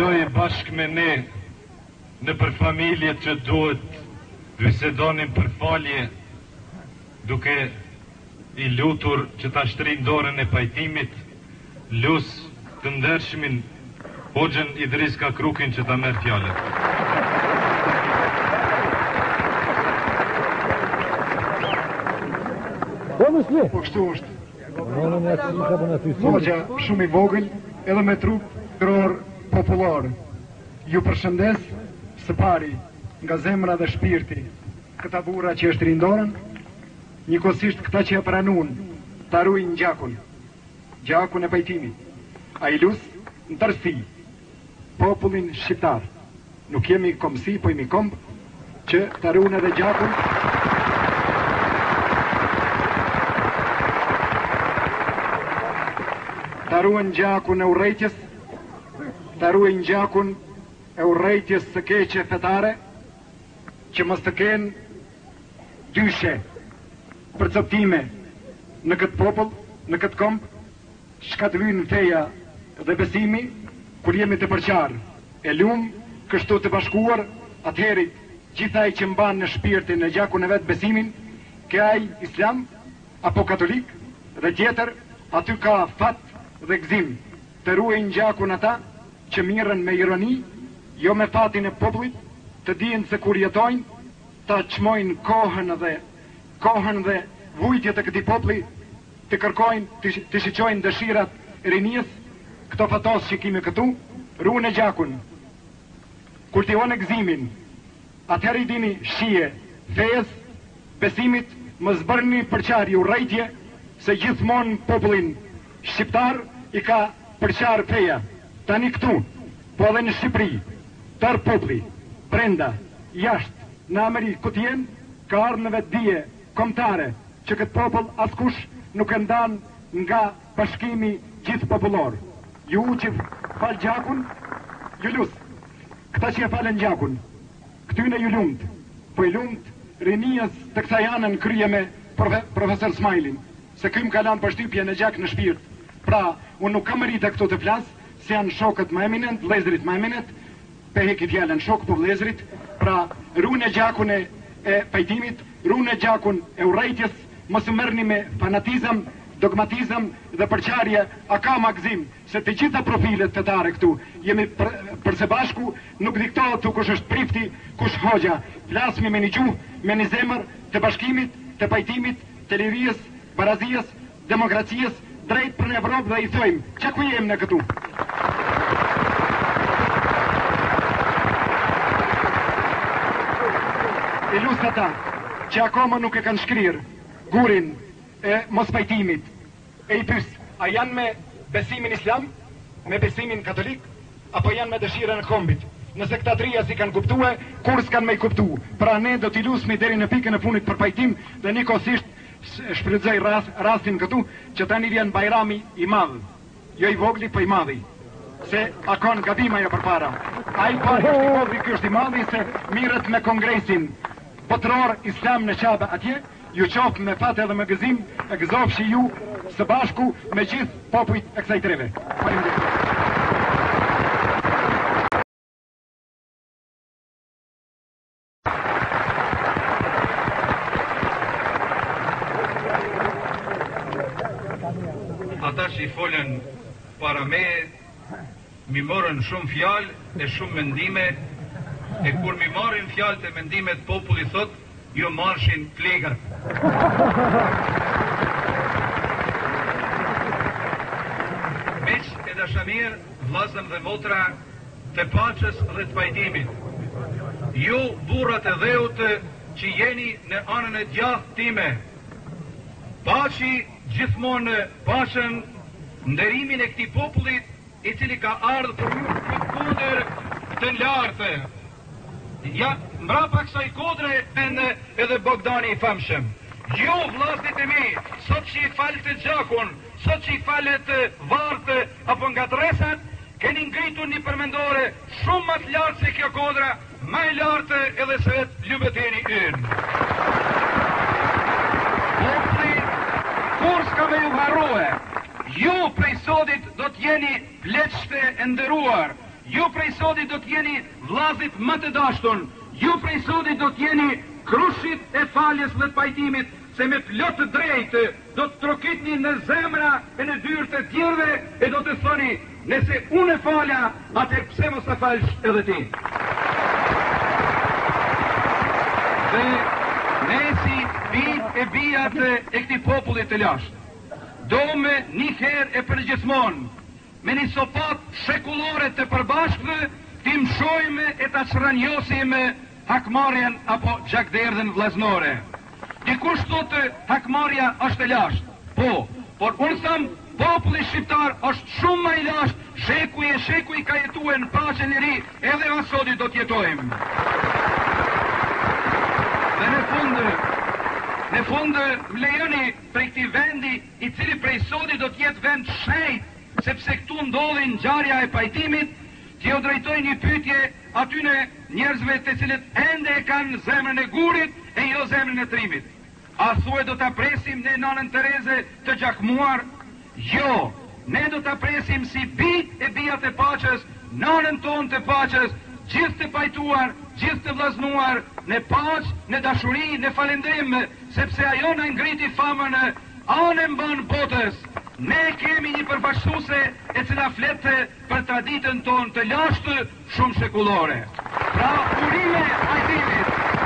Doj bashkë me ne në për familjet që duhet bisedonin për falje, duke i lutur që ta shtrin dorën e pajtimit, lus të ndershmin Hoxhën Idris Kakrukin që ta merr fjalën. Po kështu është. Hoxha shumë i vogël, edhe me trup kror popullor. Ju përshëndes së pari nga zemra dhe shpirti këta burra që është rindorën, njëkohësisht këta që e pranun ta ruajnë gjakun e pajtimit. A i lus në tërsi popullin shqiptar. Nuk jemi komsi, po jemi komb që ta ruajnë edhe gjakun. Ta ruajnë gjakun e urrejtjes, ta ruajnë gjakun e urrejtjes së keqe fetare, që mos të kenë dyshe përcoptime në këtë popull, në këtë komb, shkatëlyn feja dhe besimi, kur jemi të përqarë, e lumë, kështu të bashkuar, atëherit gjithaj që mban në shpirtin e gjakun e vetë besimin, ke ai islam, apo katolik, dhe tjetër, aty ka fat dhe gzim, të ruajnë gjakun ata që mirën me ironi, jo me fatin e popullit, të dinë se kur jetojnë, ta çmojnë kohën dhe vujtjet e këtij populli, të kërkojnë, të shiqojnë dëshirat e rinjës, këto fatos që kemi këtu, ruajnë e gjakun. Kur t'i onë gzimin, atëherë i dini shije, fejes, besimit, mos bërni përqarje urrejtje, se gjithmonë popullin shqiptar i ka përqarë feja. Tani këtu, po edhe në Shqipëri, tërë populli, brenda, jashtë, në Amerikë, ku t'jen, ka ardhur në vetë dije kombëtare që këtë popull askush nuk e ndan nga bashkimi gjithë popullor. Ju që fal gjakun, ju lus. Këta që e falen gjakun, këtyne ju lumt, po i lumt rinijës të kësaj anën krye me profesor Smajlin, se ky më ka lanë përshtypje në gjak në shpirt. Pra, unë nuk kam rritë këtu të flas, se janë shokët më eminent, vëllezërit më eminent, peheki fjalën shok po vëllezërit, pra ruajnë gjakun e pajtimit, ruajnë gjakun e urrejtjes, mos u merrni me fanatizëm, dogmatizëm dhe përqarje, a ka magzim, se të gjitha profilet fetare këtu, jemi përse bashku, nuk diktohet tu kush është prifti, kush hoxha, flasmi me një gjuhë, me një zemër, të bashkimit, të pajtimit, të lirisë, barazijës, demokracijës, drejt për në Evropë dhe i thojmë, që ku jem në këtu? E lusë ata, që akoma nuk e kanë shkrirë gurin e mos pajtimit, e i pys, a janë me besimin islam, me besimin katolik, apo janë me dëshirën e kombit? Nëse këta trija si kanë kuptue, kur s'kanë me i kuptu? Pra ne do t'i lusmi deri në pikën e funit për pajtim, dhe nikosisht shfrytëzoj rastin këtu, që tani vjen Bajrami i madh, jo i vogli, po i madhi, se akon gabima jo përpara. Ai pari është i vogli, ky është i madhi, se mirët me kongresin botëror islam në Qabe atje, ju qofë me fat edhe me gëzim, e gëzofshi ju së bashku me gjithë popujt e kësaj treve. Faleminderit. Ata që i folën para me, mi morën shumë fjalë e shumë mendime, e kur mi marrin fjalët e mendimet populli thot, jo marshin plegat. Miq e dashamir, vllazëm dhe motra, të paqës dhe të pajtimit. Ju burrat e dheut që jeni në anën e djathtë time, paçi gjithmonë pashën nderimin e këtij popullit i cili ka ardhur për ju këtë kundër të lartë. Ja, mbrapa kësaj kodre edhe Bogdani i famshëm. Ju vllazërit e mi, sot që i falet gjakun, sot që i falet vartë apo nga tresat, keni ngritur një përmendore shumë më të lartë se kjo kodra, më e lartë edhe se vetë Ljubeteni ynë. Kur s'ka me ju harrue, ju prej sotit do t'jeni pleqshte e ndëruar, ju prej sodit do t'jeni vllazit më të dashur, ju prej sodit do t'jeni krushit e faljes dhe të pajtimit, se me plot të drejtë do të trokitni në zemra e në dyrë të tjerëve e do të thoni, nëse unë e falja, atëherë pse mos ta falsh edhe ti? Dhe ne si bijt e bijat e këtij populli të lashtë, do me një herë e përgjithmonë, me një sopat shekullore të përbashkëve, ti mshojme e ta çranjosime hakmarrjen apo gjakderdhën vllaznore. Dikush thotë hakmarrja është e lashtë. Po, por unë them populli shqiptar është shumë më i lashtë, shekuj ka jetuar në paqe e liri, edhe asodi do të jetojmë. Dhe në fund më lejoni prej këtij vendi, i cili prej sodi do të jetë vend shenjt, sepse këtu ndodhin ngjarja e pajtimit, t'ju drejtoj një pyetje atyne njerëzve të cilët ende e kanë zemrën e gurit e jo zemrën e trimit. A thuaj do ta presim ne nanën Tereze të gjakmuar? Jo, ne do ta presim si bijt e bijat e paqes, nanën tonë të paqes, gjithë të pajtuar, gjithë të vllaznuar, në paqë, në dashuri, në falendrim, sepse ajo na ngriti famën anë mban botës. Ne kemi një përfaqësuese e cila flet për traditën tonë të lashtë shumë shekullore. Pra, urime pajtimit.